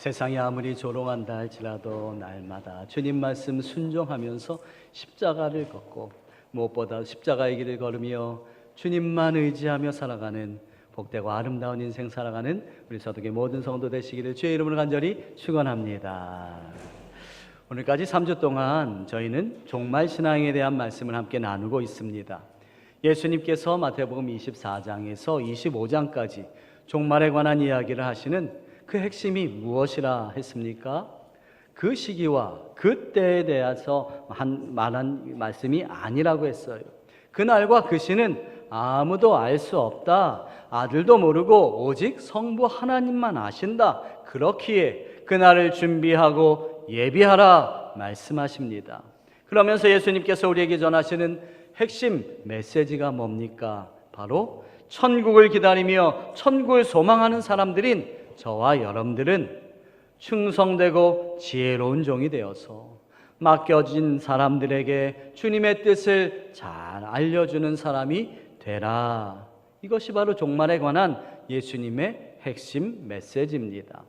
세상이 아무리 조롱한다 할지라도 날마다 주님 말씀 순종하면서 십자가를 걷고 무엇보다 십자가의 길을 걸으며 주님만 의지하며 살아가는 복되고 아름다운 인생 살아가는 우리 서독의 모든 성도 되시기를 주의 이름으로 간절히 축원합니다. 오늘까지 3주 동안 저희는 종말신앙에 대한 말씀을 함께 나누고 있습니다. 예수님께서 마태복음 24장에서 25장까지 종말에 관한 이야기를 하시는 그 핵심이 무엇이라 했습니까? 그 시기와 그 때에 대해서 말한 말씀이 아니라고 했어요. 그날과 그 시는 아무도 알 수 없다. 아들도 모르고 오직 성부 하나님만 아신다. 그렇기에 그날을 준비하고 예비하라 말씀하십니다. 그러면서 예수님께서 우리에게 전하시는 핵심 메시지가 뭡니까? 바로 천국을 기다리며 천국을 소망하는 사람들인 저와 여러분들은 충성되고 지혜로운 종이 되어서 맡겨진 사람들에게 주님의 뜻을 잘 알려주는 사람이 되라. 이것이 바로 종말에 관한 예수님의 핵심 메시지입니다.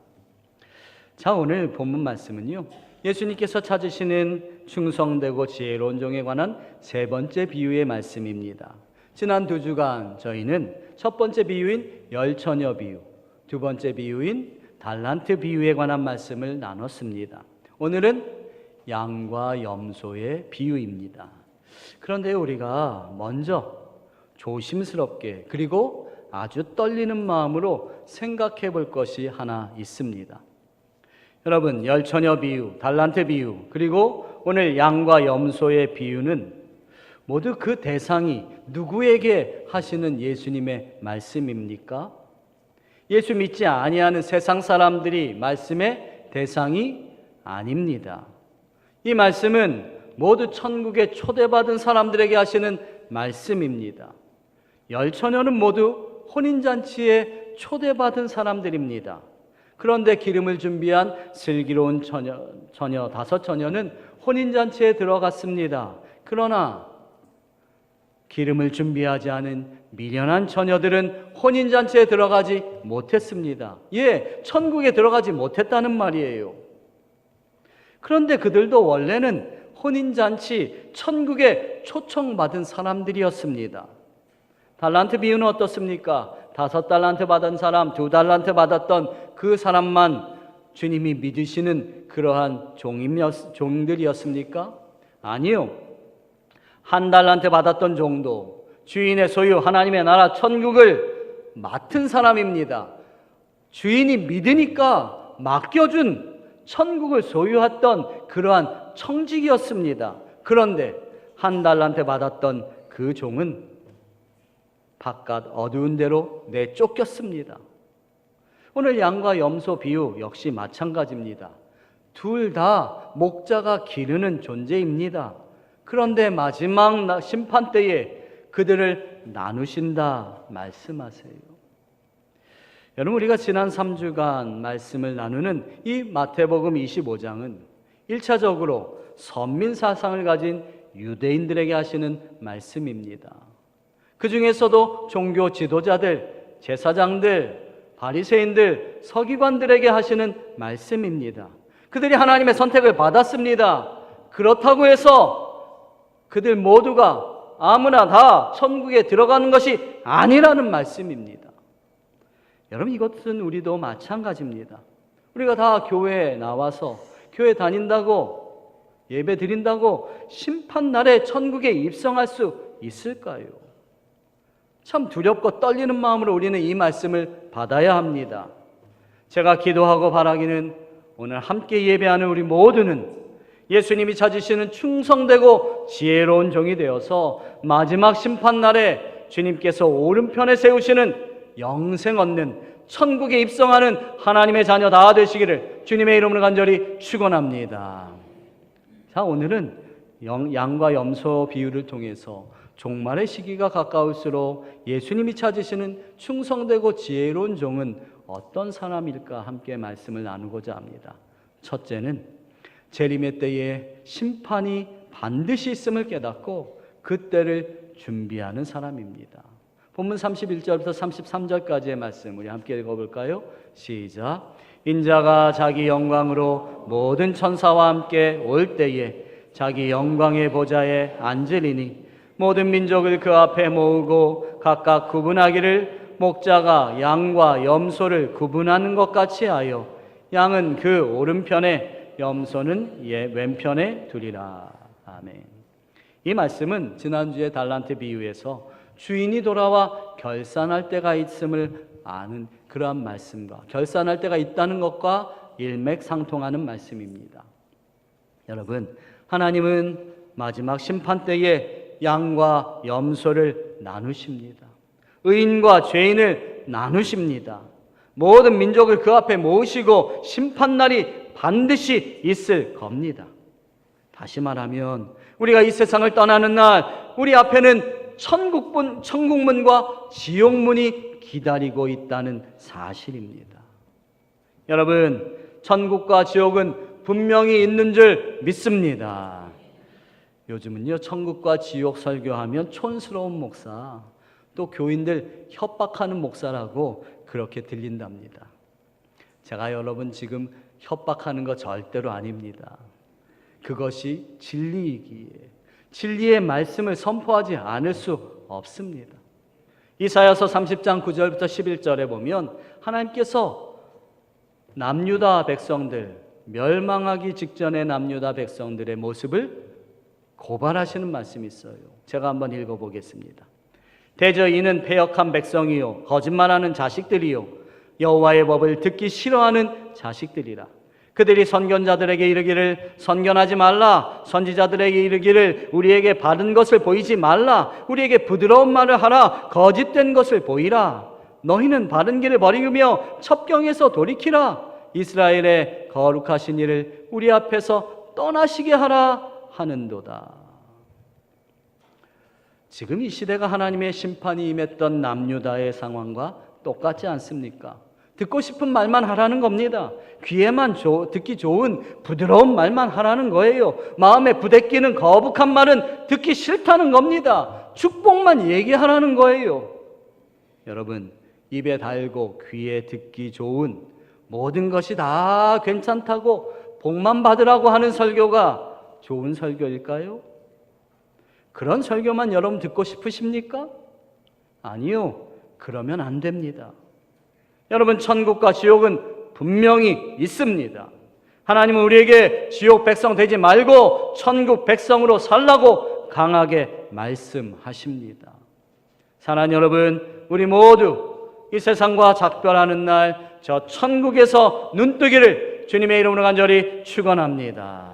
자, 오늘 본문 말씀은요, 예수님께서 찾으시는 충성되고 지혜로운 종에 관한 세 번째 비유의 말씀입니다. 지난 2주간 저희는 첫 번째 비유인 열처녀 비유, 두 번째 비유인 달란트 비유에 관한 말씀을 나눴습니다. 오늘은 양과 염소의 비유입니다. 그런데 우리가 먼저 조심스럽게 그리고 아주 떨리는 마음으로 생각해 볼 것이 하나 있습니다. 여러분, 열처녀 비유, 달란트 비유, 그리고 오늘 양과 염소의 비유는 모두 그 대상이 누구에게 하시는 예수님의 말씀입니까? 예수 믿지 아니하는 세상 사람들이 말씀의 대상이 아닙니다. 이 말씀은 모두 천국에 초대받은 사람들에게 하시는 말씀입니다. 열처녀는 모두 혼인잔치에 초대받은 사람들입니다. 그런데 기름을 준비한 슬기로운 처녀 다섯 처녀는 혼인잔치에 들어갔습니다. 그러나 기름을 준비하지 않은 미련한 처녀들은 혼인잔치에 들어가지 못했습니다. 천국에 들어가지 못했다는 말이에요. 그런데 그들도 원래는 혼인잔치, 천국에 초청받은 사람들이었습니다. 달란트 비유는 어떻습니까? 5달란트 받은 사람, 2달란트 받았던 그 사람만 주님이 믿으시는 그러한 종들이었습니까? 아니요. 1달란트 받았던 종도 주인의 소유 하나님의 나라 천국을 맡은 사람입니다. 주인이 믿으니까 맡겨준 천국을 소유했던 그러한 청직이었습니다. 그런데 1달란트 받았던 그 종은 바깥 어두운 데로 내쫓겼습니다. 오늘 양과 염소 비유 역시 마찬가지입니다. 둘 다 목자가 기르는 존재입니다. 그런데 마지막 심판 때에 그들을 나누신다 말씀하세요. 여러분, 우리가 지난 3주간 말씀을 나누는 이 마태복음 25장은 1차적으로 선민 사상을 가진 유대인들에게 하시는 말씀입니다. 그 중에서도 종교 지도자들, 제사장들, 바리새인들, 서기관들에게 하시는 말씀입니다. 그들이 하나님의 선택을 받았습니다. 그렇다고 해서 그들 모두가 아무나 다 천국에 들어가는 것이 아니라는 말씀입니다. 여러분, 이것은 우리도 마찬가지입니다. 우리가 다 교회에 나와서 교회 다닌다고, 예배 드린다고 심판날에 천국에 입성할 수 있을까요? 참 두렵고 떨리는 마음으로 우리는 이 말씀을 받아야 합니다. 제가 기도하고 바라기는 오늘 함께 예배하는 우리 모두는 예수님이 찾으시는 충성되고 지혜로운 종이 되어서 마지막 심판날에 주님께서 오른편에 세우시는 영생 얻는 천국에 입성하는 하나님의 자녀 다 되시기를 주님의 이름으로 간절히 축원합니다. 자, 오늘은 양과 염소 비유를 통해서 종말의 시기가 가까울수록 예수님이 찾으시는 충성되고 지혜로운 종은 어떤 사람일까 함께 말씀을 나누고자 합니다. 첫째는 재림의 때에 심판이 반드시 있음을 깨닫고 그때를 준비하는 사람입니다. 본문 31절부터 33절까지의 말씀 우리 함께 읽어볼까요? 시작. 인자가 자기 영광으로 모든 천사와 함께 올 때에 자기 영광의 보좌에 앉으리니 모든 민족을 그 앞에 모으고 각각 구분하기를 목자가 양과 염소를 구분하는 것 같이 하여 양은 그 오른편에 염소는 왼편에 두리라. 아멘. 이 말씀은 지난주에 달란트 비유에서 주인이 돌아와 결산할 때가 있음을 아는 그러한 말씀과 결산할 때가 있다는 것과 일맥상통하는 말씀입니다. 여러분, 하나님은 마지막 심판 때에 양과 염소를 나누십니다. 의인과 죄인을 나누십니다. 모든 민족을 그 앞에 모으시고 심판날이 반드시 있을 겁니다. 다시 말하면 우리가 이 세상을 떠나는 날 우리 앞에는 천국문과 지옥문이 기다리고 있다는 사실입니다. 여러분, 천국과 지옥은 분명히 있는 줄 믿습니다. 요즘은요, 천국과 지옥 설교하면 촌스러운 목사, 또 교인들 협박하는 목사라고 그렇게 들린답니다. 제가 여러분 지금 협박하는 거 절대로 아닙니다. 그것이 진리이기에 진리의 말씀을 선포하지 않을 수 없습니다. 이사야서 30장 9절부터 11절에 보면 하나님께서 남유다 백성들, 멸망하기 직전의 남유다 백성들의 모습을 고발하시는 말씀이 있어요. 제가 한번 읽어보겠습니다. 대저 이는 패역한 백성이요 거짓말하는 자식들이요 여호와의 법을 듣기 싫어하는 자식들이라. 그들이 선견자들에게 이르기를 선견하지 말라, 선지자들에게 이르기를 우리에게 바른 것을 보이지 말라, 우리에게 부드러운 말을 하라, 거짓된 것을 보이라. 너희는 바른 길을 버리며 첩경에서 돌이키라. 이스라엘의 거룩하신 이를 우리 앞에서 떠나시게 하라 하는도다. 지금 이 시대가 하나님의 심판이 임했던 남유다의 상황과 똑같지 않습니까? 듣고 싶은 말만 하라는 겁니다. 귀에만 듣기 좋은 부드러운 말만 하라는 거예요. 마음에 부대끼는 거북한 말은 듣기 싫다는 겁니다. 축복만 얘기하라는 거예요. 여러분, 입에 달고 귀에 듣기 좋은 모든 것이 다 괜찮다고 복만 받으라고 하는 설교가 좋은 설교일까요? 그런 설교만 여러분 듣고 싶으십니까? 아니요. 그러면 안 됩니다. 여러분, 천국과 지옥은 분명히 있습니다. 하나님은 우리에게 지옥 백성 되지 말고 천국 백성으로 살라고 강하게 말씀하십니다. 사랑하는 여러분, 우리 모두 이 세상과 작별하는 날 저 천국에서 눈뜨기를 주님의 이름으로 간절히 축원합니다.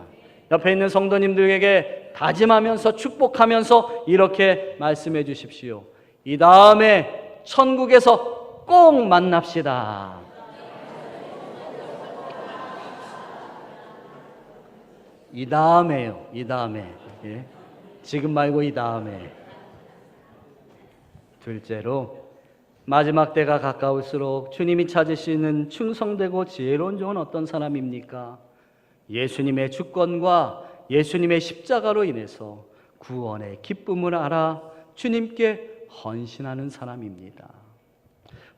옆에 있는 성도님들에게 다짐하면서 축복하면서 이렇게 말씀해 주십시오. 이 다음에 천국에서 꼭 만납시다. 이 다음에요. 이 다음에. 예? 지금 말고 이 다음에. 둘째로, 마지막 때가 가까울수록 주님이 찾으시는 충성되고 지혜로운 종은 어떤 사람입니까? 예수님의 주권과 예수님의 십자가로 인해서 구원의 기쁨을 알아 주님께 헌신하는 사람입니다.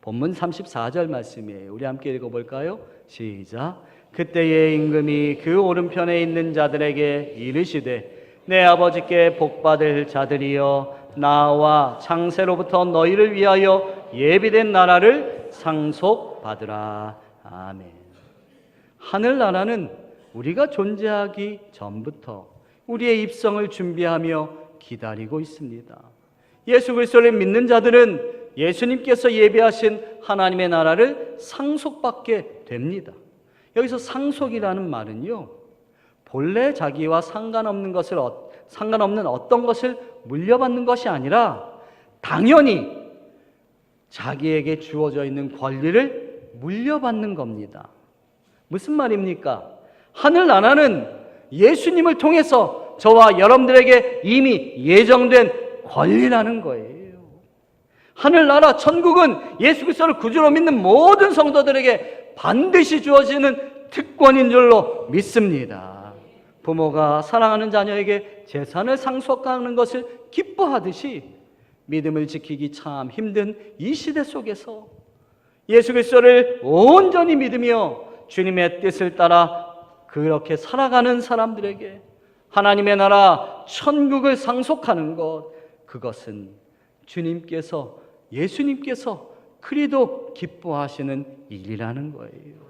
본문 34절 말씀이에요. 우리 함께 읽어볼까요? 시작. 그때의 임금이 그 오른편에 있는 자들에게 이르시되 내 아버지께 복받을 자들이여 나와 창세로부터 너희를 위하여 예비된 나라를 상속받으라. 아멘. 하늘나라는 우리가 존재하기 전부터 우리의 입성을 준비하며 기다리고 있습니다. 예수 그리스도를 믿는 자들은 예수님께서 예비하신 하나님의 나라를 상속받게 됩니다. 여기서 상속이라는 말은요, 본래 자기와 상관없는 어떤 것을 물려받는 것이 아니라 당연히 자기에게 주어져 있는 권리를 물려받는 겁니다. 무슨 말입니까? 하늘나라는 예수님을 통해서 저와 여러분들에게 이미 예정된 권리라는 거예요. 하늘나라 천국은 예수 그리스도를 구주로 믿는 모든 성도들에게 반드시 주어지는 특권인 줄로 믿습니다. 부모가 사랑하는 자녀에게 재산을 상속하는 것을 기뻐하듯이 믿음을 지키기 참 힘든 이 시대 속에서 예수 그리스도를 온전히 믿으며 주님의 뜻을 따라 그렇게 살아가는 사람들에게 하나님의 나라 천국을 상속하는 것, 그것은 주님께서, 예수님께서 그리도 기뻐하시는 일이라는 거예요.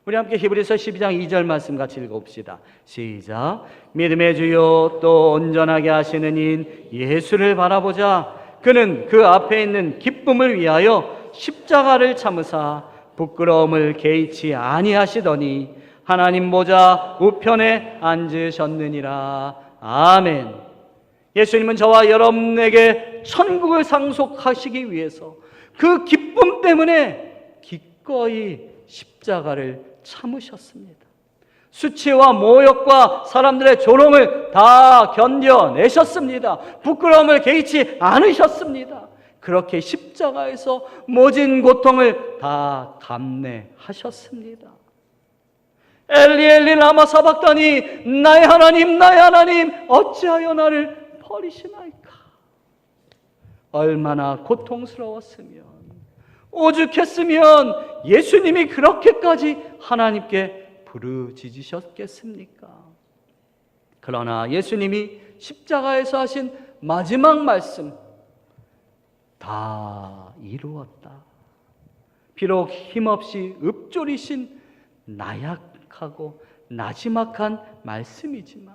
우리 함께 히브리서 12장 2절 말씀 같이 읽어봅시다. 시작. 믿음의 주요 또 온전하게 하시는 인 예수를 바라보자. 그는 그 앞에 있는 기쁨을 위하여 십자가를 참으사 부끄러움을 개의치 아니하시더니 하나님 보좌 우편에 앉으셨느니라. 아멘. 예수님은 저와 여러분에게 천국을 상속하시기 위해서 그 기쁨 때문에 기꺼이 십자가를 참으셨습니다. 수치와 모욕과 사람들의 조롱을 다 견뎌내셨습니다. 부끄러움을 개의치 않으셨습니다. 그렇게 십자가에서 모진 고통을 다 감내하셨습니다. 엘리 엘리 라마 사박다니, 나의 하나님 나의 하나님 어찌하여 나를 버리시나이까. 얼마나 고통스러웠으면, 오죽했으면 예수님이 그렇게까지 하나님께 부르짖으셨겠습니까? 그러나 예수님이 십자가에서 하신 마지막 말씀, 다 이루었다. 비록 힘없이 읊조리신 나약하고 나지막한 말씀이지만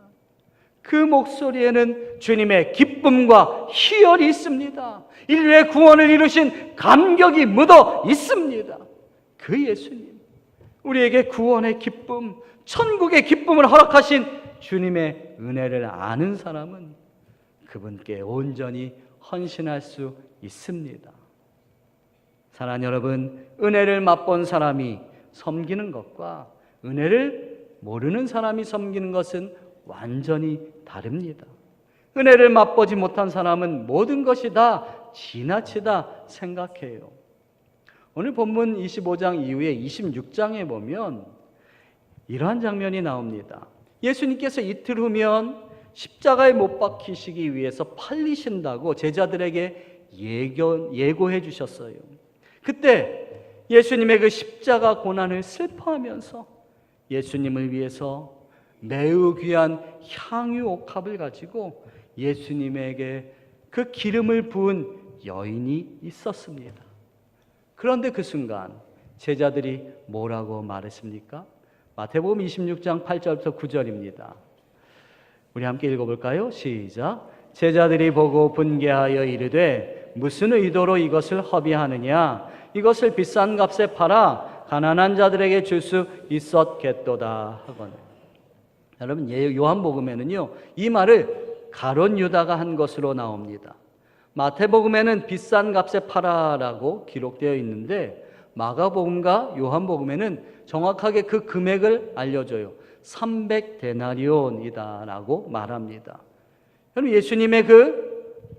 그 목소리에는 주님의 기쁨과 희열이 있습니다. 인류의 구원을 이루신 감격이 묻어 있습니다. 그 예수님, 우리에게 구원의 기쁨, 천국의 기쁨을 허락하신 주님의 은혜를 아는 사람은 그분께 온전히 헌신할 수 있습니다. 사랑하는 여러분, 은혜를 맛본 사람이 섬기는 것과 은혜를 모르는 사람이 섬기는 것은 완전히 다릅니다. 은혜를 맛보지 못한 사람은 모든 것이 다 지나치다 생각해요. 오늘 본문 25장 이후에 26장에 보면 이러한 장면이 나옵니다. 예수님께서 이틀 후면 십자가에 못 박히시기 위해서 팔리신다고 제자들에게 예고해 주셨어요. 그때 예수님의 그 십자가 고난을 슬퍼하면서 예수님을 위해서 매우 귀한 향유 옥합을 가지고 예수님에게 그 기름을 부은 여인이 있었습니다. 그런데 그 순간 제자들이 뭐라고 말했습니까? 마태복음 26장 8절부터 9절입니다. 우리 함께 읽어볼까요? 시작. 제자들이 보고 분개하여 이르되 무슨 의도로 이것을 허비하느냐? 이것을 비싼 값에 팔아 가난한 자들에게 줄 수 있었겠도다 하거늘. 여러분, 요한복음에는요 이 말을 가룟 유다가 한 것으로 나옵니다. 마태복음에는 비싼 값에 팔아라고 기록되어 있는데 마가복음과 요한복음에는 정확하게 그 금액을 알려줘요. 300데나리온이다라고 말합니다. 여러분,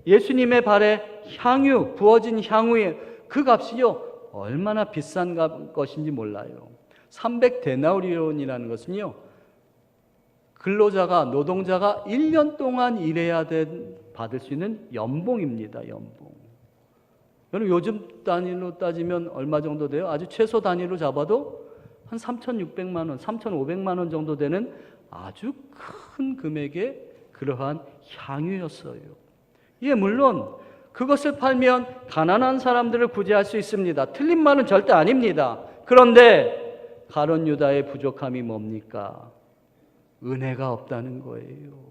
예수님의 발에 향유, 부어진 향유의 그 값이요 얼마나 비싼 것인지 몰라요. 300데나리온이라는 것은요 근로자가, 노동자가 1년 동안 일해야 받을 수 있는 연봉입니다. 연봉. 여러분, 요즘 단위로 따지면 얼마 정도 돼요? 아주 최소 단위로 잡아도 한 3,600만 원, 3,500만 원 정도 되는 아주 큰 금액의 그러한 향유였어요. 예, 물론 그것을 팔면 가난한 사람들을 구제할 수 있습니다. 틀린 말은 절대 아닙니다. 그런데 가룟 유다의 부족함이 뭡니까? 은혜가 없다는 거예요.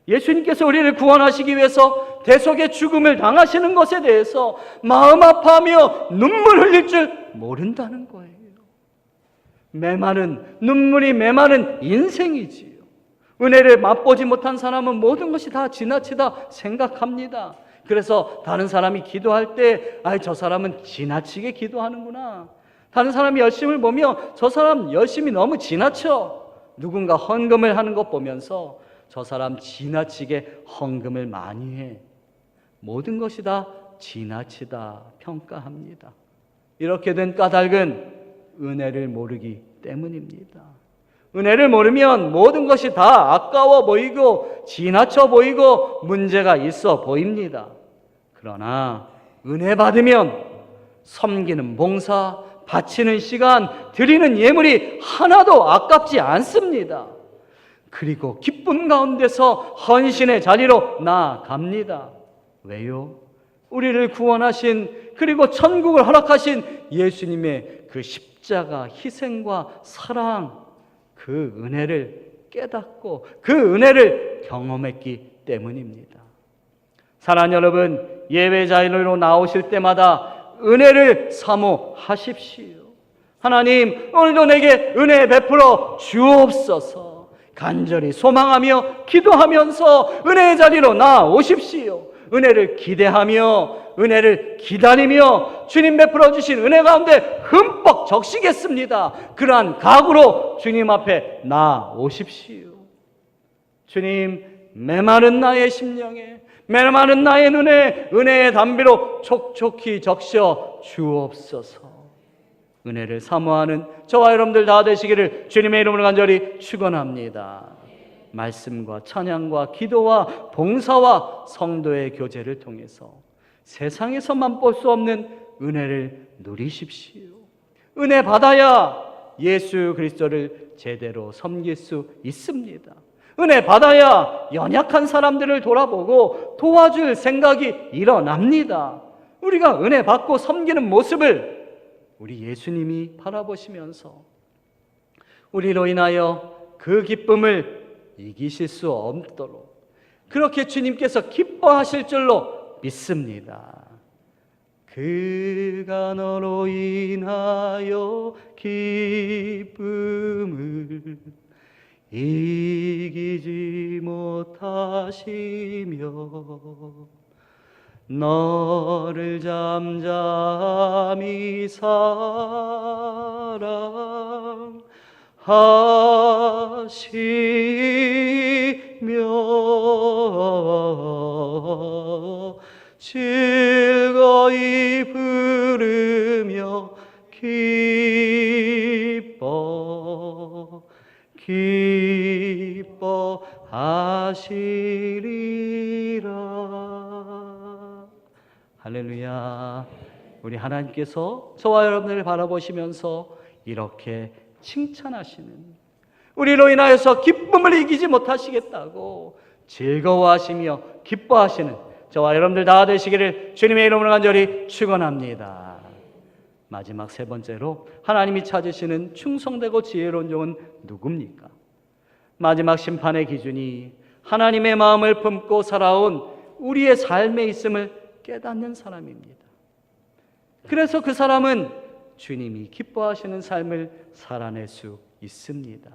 예수님께서 우리를 구원하시기 위해서 대속의 죽음을 당하시는 것에 대해서 마음 아파하며 눈물 흘릴 줄 모른다는 거예요. 눈물이 메마른 인생이지요. 은혜를 맛보지 못한 사람은 모든 것이 다 지나치다 생각합니다. 그래서 다른 사람이 기도할 때 저 사람은 지나치게 기도하는구나. 다른 사람이 열심을 보며 저 사람 열심이 너무 지나쳐. 누군가 헌금을 하는 것 보면서 저 사람 지나치게 헌금을 많이 해. 모든 것이 다 지나치다 평가합니다. 이렇게 된 까닭은 은혜를 모르기 때문입니다. 은혜를 모르면 모든 것이 다 아까워 보이고 지나쳐 보이고 문제가 있어 보입니다. 그러나 은혜 받으면 섬기는 봉사, 바치는 시간, 드리는 예물이 하나도 아깝지 않습니다. 그리고 기쁨 가운데서 헌신의 자리로 나아갑니다. 왜요? 우리를 구원하신, 그리고 천국을 허락하신 예수님의 그 십자가 희생과 사랑, 그 은혜를 깨닫고 그 은혜를 경험했기 때문입니다. 사랑하는 여러분, 예배자리로 나오실 때마다 은혜를 사모하십시오. 하나님, 오늘도 내게 은혜 베풀어 주옵소서. 간절히 소망하며 기도하면서 은혜의 자리로 나오십시오. 은혜를 기대하며 은혜를 기다리며 주님 베풀어 주신 은혜 가운데 흠뻑 적시겠습니다. 그러한 각오로 주님 앞에 나오십시오. 주님, 메마른 나의 심령에, 메마른 나의 눈에 은혜의 담비로 촉촉히 적셔 주옵소서. 은혜를 사모하는 저와 여러분들 다 되시기를 주님의 이름으로 간절히 축원합니다. 말씀과 찬양과 기도와 봉사와 성도의 교제를 통해서 세상에서만 볼 수 없는 은혜를 누리십시오. 은혜 받아야 예수 그리스도를 제대로 섬길 수 있습니다. 은혜 받아야 연약한 사람들을 돌아보고 도와줄 생각이 일어납니다. 우리가 은혜 받고 섬기는 모습을 우리 예수님이 바라보시면서 우리로 인하여 그 기쁨을 이기실 수 없도록 그렇게 주님께서 기뻐하실 줄로 믿습니다. 그가 너로 인하여 기쁨을 이기지 못하시며 너를 잠잠히 사랑하시며 즐거이 부르며 기뻐하시리라. 할렐루야. 우리 하나님께서 저와 여러분을 바라보시면서 이렇게 칭찬하시는, 우리로 인하여서 기쁨을 이기지 못하시겠다고 즐거워하시며 기뻐하시는 저와 여러분들 다 되시기를 주님의 이름으로 간절히 축원합니다. 마지막 세 번째로 하나님이 찾으시는 충성되고 지혜로운 종은 누굽니까? 마지막 심판의 기준이 하나님의 마음을 품고 살아온 우리의 삶에 있음을 깨닫는 사람입니다. 그래서 그 사람은 주님이 기뻐하시는 삶을 살아낼 수 있습니다.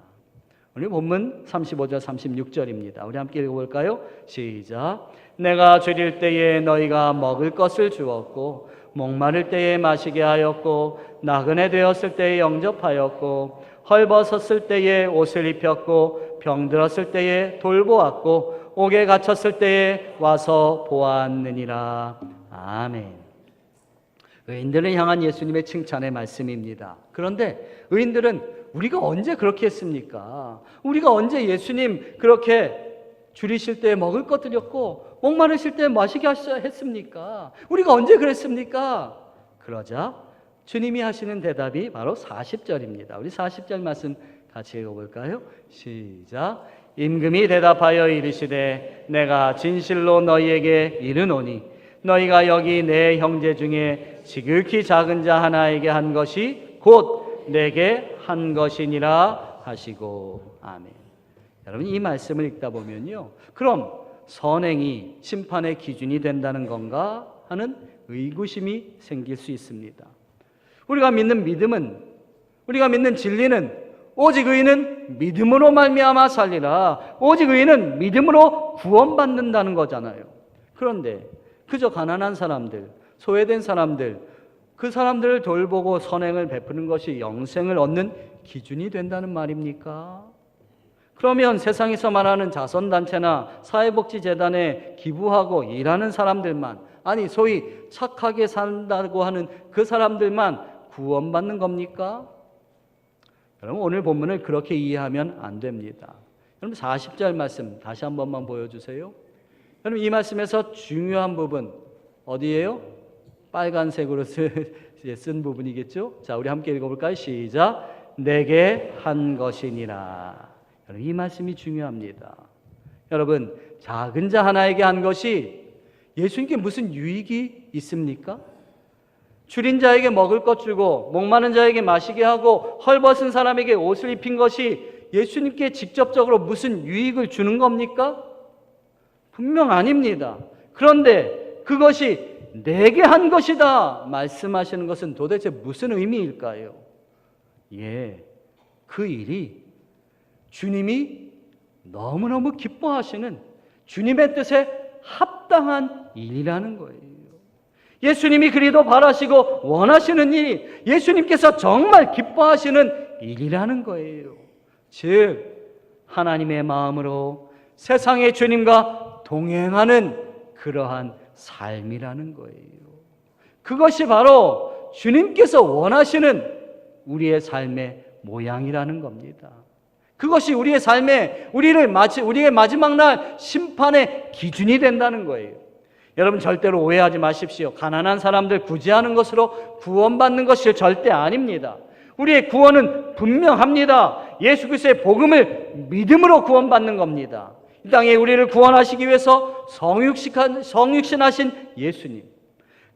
오늘 본문 35절 36절입니다. 우리 함께 읽어볼까요? 시작. 내가 줄일 때에 너희가 먹을 것을 주었고 목마를 때에 마시게 하였고 나그네 되었을 때에 영접하였고 헐벗었을 때에 옷을 입혔고 병들었을 때에 돌보았고 옥에 갇혔을 때에 와서 보았느니라. 아멘. 의인들을 향한 예수님의 칭찬의 말씀입니다. 그런데 의인들은 우리가 언제 그렇게 했습니까? 우리가 언제 예수님 그렇게 줄이실 때 먹을 것 드렸고 목마르실 때 마시게 했습니까? 우리가 언제 그랬습니까? 그러자 주님이 하시는 대답이 바로 40절입니다. 우리 40절 말씀 같이 읽어볼까요? 시작. 임금이 대답하여 이르시되 내가 진실로 너희에게 이르노니 너희가 여기 내 형제 중에 지극히 작은 자 하나에게 한 것이 곧 내게 한 것이니라 하시고. 아멘. 여러분, 이 말씀을 읽다 보면요, 그럼 선행이 심판의 기준이 된다는 건가 하는 의구심이 생길 수 있습니다. 우리가 믿는 믿음은, 우리가 믿는 진리는 오직 의인은 믿음으로 말미암아 살리라. 오직 의인은 믿음으로 구원받는다는 거잖아요. 그런데 그저 가난한 사람들, 소외된 사람들, 그 사람들을 돌보고 선행을 베푸는 것이 영생을 얻는 기준이 된다는 말입니까? 그러면 세상에서 말하는 자선단체나 사회복지재단에 기부하고 일하는 사람들만, 아니 소위 착하게 산다고 하는 그 사람들만 구원받는 겁니까? 여러분, 오늘 본문을 그렇게 이해하면 안 됩니다. 여러분, 40절 말씀 다시 한 번만 보여주세요. 여러분, 이 말씀에서 중요한 부분 어디예요? 빨간색으로 쓴 부분이겠죠? 자, 우리 함께 읽어볼까요? 시작. 내게 한 것이니라. 여러분, 이 말씀이 중요합니다. 여러분, 작은 자 하나에게 한 것이 예수님께 무슨 유익이 있습니까? 줄인 자에게 먹을 것 주고 목마른 자에게 마시게 하고 헐벗은 사람에게 옷을 입힌 것이 예수님께 직접적으로 무슨 유익을 주는 겁니까? 분명 아닙니다. 그런데 그것이 내게 한 것이다 말씀하시는 것은 도대체 무슨 의미일까요? 그 일이 주님이 너무너무 기뻐하시는 주님의 뜻에 합당한 일이라는 거예요. 예수님이 그리도 바라시고 원하시는 일이 예수님께서 정말 기뻐하시는 일이라는 거예요. 즉 하나님의 마음으로 세상의 주님과 동행하는 그러한 삶이라는 거예요. 그것이 바로 주님께서 원하시는 우리의 삶의 모양이라는 겁니다. 그것이 우리의 삶에 우리의 마지막 날 심판의 기준이 된다는 거예요. 여러분 절대로 오해하지 마십시오. 가난한 사람들 구제하는 것으로 구원받는 것이 절대 아닙니다. 우리의 구원은 분명합니다. 예수 그리스도의 복음을 믿음으로 구원받는 겁니다. 이 땅에 우리를 구원하시기 위해서 성육신하신 예수님,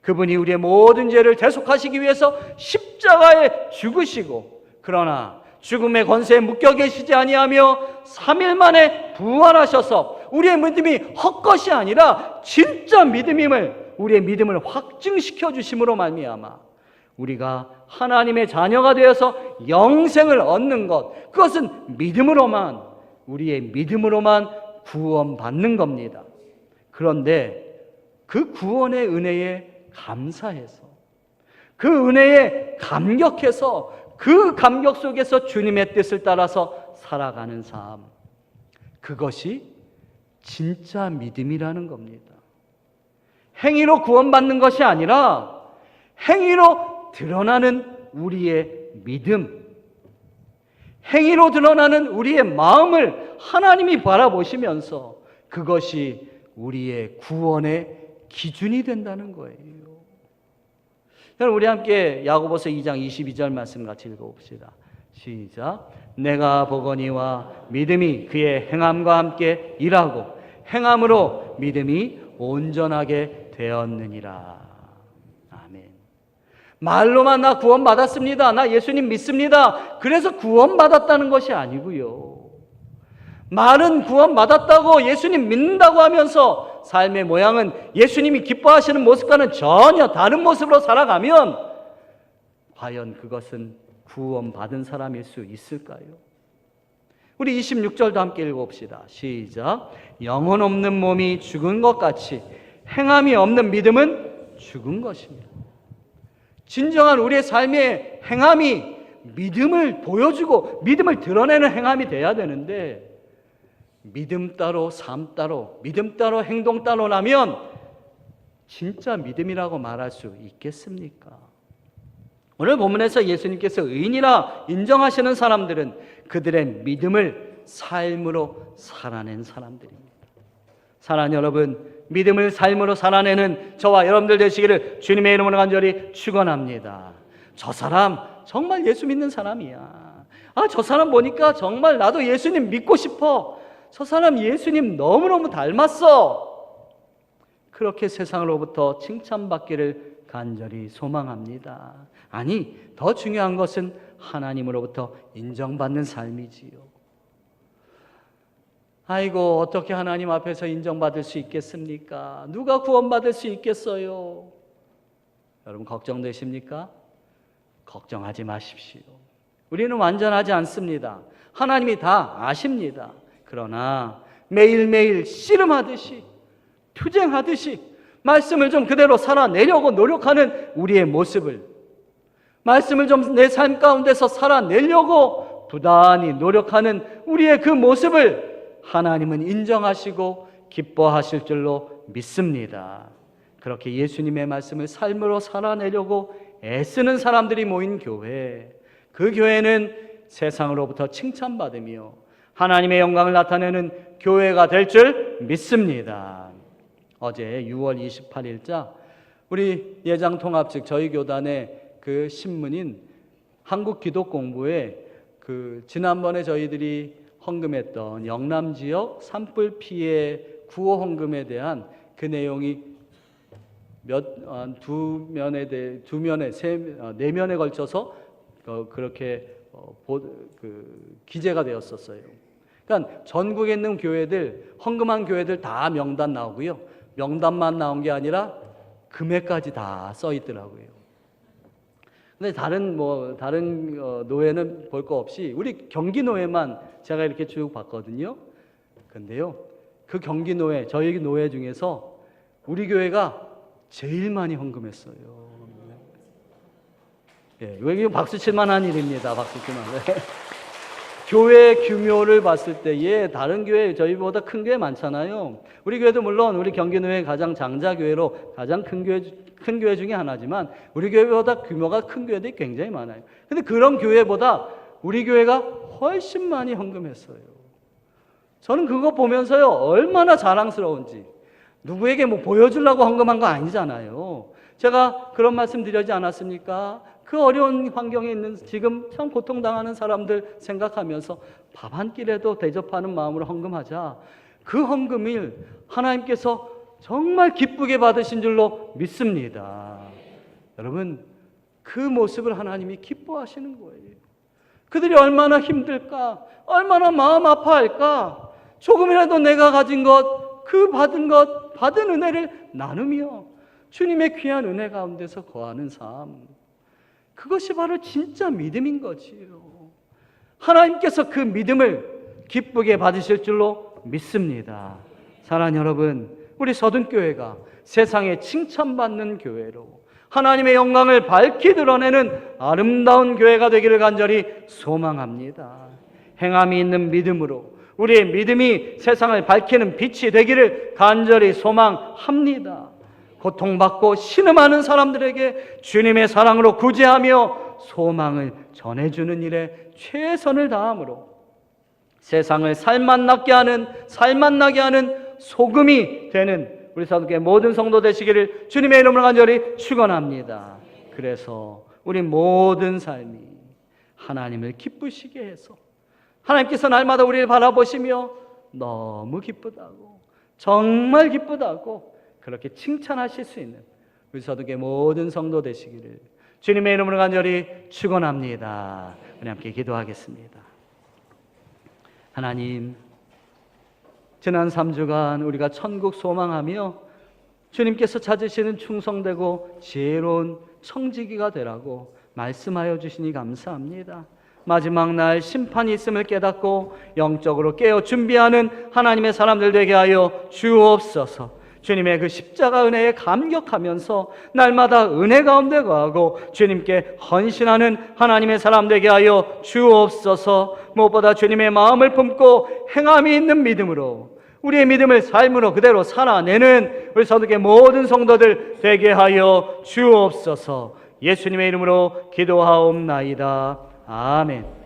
그분이 우리의 모든 죄를 대속하시기 위해서 십자가에 죽으시고, 그러나 죽음의 권세에 묶여 계시지 아니하며 3일 만에 부활하셔서 우리의 믿음이 헛것이 아니라 진짜 믿음임을, 우리의 믿음을 확증시켜 주심으로 말미암아 우리가 하나님의 자녀가 되어서 영생을 얻는 것, 그것은 믿음으로만, 우리의 믿음으로만 구원받는 겁니다. 그런데 그 구원의 은혜에 감사해서, 그 은혜에 감격해서, 그 감격 속에서 주님의 뜻을 따라서 살아가는 삶, 그것이 진짜 믿음이라는 겁니다. 행위로 구원받는 것이 아니라 행위로 드러나는 우리의 믿음, 행위로 드러나는 우리의 마음을 하나님이 바라보시면서 그것이 우리의 구원의 기준이 된다는 거예요. 여러분, 우리 함께 야고보서 2장 22절 말씀 같이 읽어봅시다. 시작. 내가 보거니와 믿음이 그의 행함과 함께 일하고 행함으로 믿음이 온전하게 되었느니라. 아멘. 말로만 나 구원받았습니다, 나 예수님 믿습니다, 그래서 구원받았다는 것이 아니고요. 말은 구원받았다고 예수님 믿는다고 하면서 삶의 모양은 예수님이 기뻐하시는 모습과는 전혀 다른 모습으로 살아가면 과연 그것은 구원받은 사람일 수 있을까요? 우리 26절도 함께 읽어봅시다. 시작. 영혼 없는 몸이 죽은 것 같이 행함이 없는 믿음은 죽은 것입니다. 진정한 우리의 삶의 행함이 믿음을 보여주고 믿음을 드러내는 행함이 돼야 되는데, 믿음 따로 삶 따로, 믿음 따로 행동 따로라면 진짜 믿음이라고 말할 수 있겠습니까? 오늘 본문에서 예수님께서 의인이라 인정하시는 사람들은 그들의 믿음을 삶으로 살아낸 사람들입니다. 사랑하는 여러분, 믿음을 삶으로 살아내는 저와 여러분들 되시기를 주님의 이름으로 간절히 축원합니다. 저 사람 정말 예수 믿는 사람이야. 저 사람 보니까 정말 나도 예수님 믿고 싶어. 저 사람 예수님 너무너무 닮았어. 그렇게 세상으로부터 칭찬받기를 간절히 소망합니다. 아니, 더 중요한 것은 하나님으로부터 인정받는 삶이지요. 아이고, 어떻게 하나님 앞에서 인정받을 수 있겠습니까? 누가 구원받을 수 있겠어요? 여러분 걱정되십니까? 걱정하지 마십시오. 우리는 완전하지 않습니다. 하나님이 다 아십니다. 그러나 매일매일 씨름하듯이, 투쟁하듯이 말씀을 좀 그대로 살아내려고 노력하는 우리의 모습을, 말씀을 좀 내 삶 가운데서 살아내려고 부단히 노력하는 우리의 그 모습을 하나님은 인정하시고 기뻐하실 줄로 믿습니다. 그렇게 예수님의 말씀을 삶으로 살아내려고 애쓰는 사람들이 모인 교회, 그 교회는 세상으로부터 칭찬받으며 하나님의 영광을 나타내는 교회가 될 줄 믿습니다. 어제 6월 28일자 우리 예장통합 측 저희 교단에 그 신문인 한국기독공부에 지난번에 저희들이 헌금했던 영남 지역 산불 피해 구호 헌금에 대한 그 내용이 네 면에 걸쳐서 그렇게 기재가 되었었어요. 그러니까 전국에 있는 교회들, 헌금한 교회들 다 명단 나오고요. 명단만 나온 게 아니라 금액까지 다 써 있더라고요. 근데 다른 노회는 볼 거 없이 우리 경기 노회만 제가 이렇게 쭉 봤거든요. 근데요, 그 경기 노회, 저희 노회 중에서 우리 교회가 제일 많이 헌금했어요. 예, 이거 박수 칠만한 일입니다. 박수 칠만한. 교회 규모를 봤을 때에 다른 교회, 저희보다 큰 교회 많잖아요. 우리 교회도 물론 우리 경기노회 가장 장자 교회로 가장 큰 교회 중에 하나지만 우리 교회보다 규모가 큰 교회들이 굉장히 많아요. 근데 그런 교회보다 우리 교회가 훨씬 많이 헌금했어요. 저는 그거 보면서요, 얼마나 자랑스러운지. 누구에게 뭐 보여주려고 헌금한 거 아니잖아요. 제가 그런 말씀 드리지 않았습니까? 그 어려운 환경에 있는 지금 참 고통당하는 사람들 생각하면서 밥 한 끼라도 대접하는 마음으로 헌금하자. 그 헌금을 하나님께서 정말 기쁘게 받으신 줄로 믿습니다. 여러분, 그 모습을 하나님이 기뻐하시는 거예요. 그들이 얼마나 힘들까? 얼마나 마음 아파할까? 조금이라도 내가 가진 것, 그 받은 은혜를 나누며 주님의 귀한 은혜 가운데서 거하는 삶. 그것이 바로 진짜 믿음인 거지요. 하나님께서 그 믿음을 기쁘게 받으실 줄로 믿습니다. 사랑하는 여러분, 우리 서둔교회가 세상에 칭찬받는 교회로 하나님의 영광을 밝히 드러내는 아름다운 교회가 되기를 간절히 소망합니다. 행함이 있는 믿음으로 우리의 믿음이 세상을 밝히는 빛이 되기를 간절히 소망합니다. 고통받고 신음하는 사람들에게 주님의 사랑으로 구제하며 소망을 전해주는 일에 최선을 다함으로 세상을 살맛나게 하는 소금이 되는 우리 사도교회 모든 성도 되시기를 주님의 이름으로 간절히 축원합니다. 그래서 우리 모든 삶이 하나님을 기쁘시게 해서 하나님께서 날마다 우리를 바라보시며 너무 기쁘다고, 정말 기쁘다고 그렇게 칭찬하실 수 있는 우리 서두교회 모든 성도 되시기를 주님의 이름으로 간절히 축원합니다. 우리 함께 기도하겠습니다. 하나님, 지난 3주간 우리가 천국 소망하며 주님께서 찾으시는 충성되고 지혜로운 청지기가 되라고 말씀하여 주시니 감사합니다. 마지막 날 심판이 있음을 깨닫고 영적으로 깨어 준비하는 하나님의 사람들 되게 하여 주옵소서. 주님의 그 십자가 은혜에 감격하면서 날마다 은혜 가운데 거하고 주님께 헌신하는 하나님의 사람 되게 하여 주옵소서. 무엇보다 주님의 마음을 품고 행함이 있는 믿음으로 우리의 믿음을 삶으로 그대로 살아내는 우리 서두교회 모든 성도들 되게 하여 주옵소서. 예수님의 이름으로 기도하옵나이다. 아멘.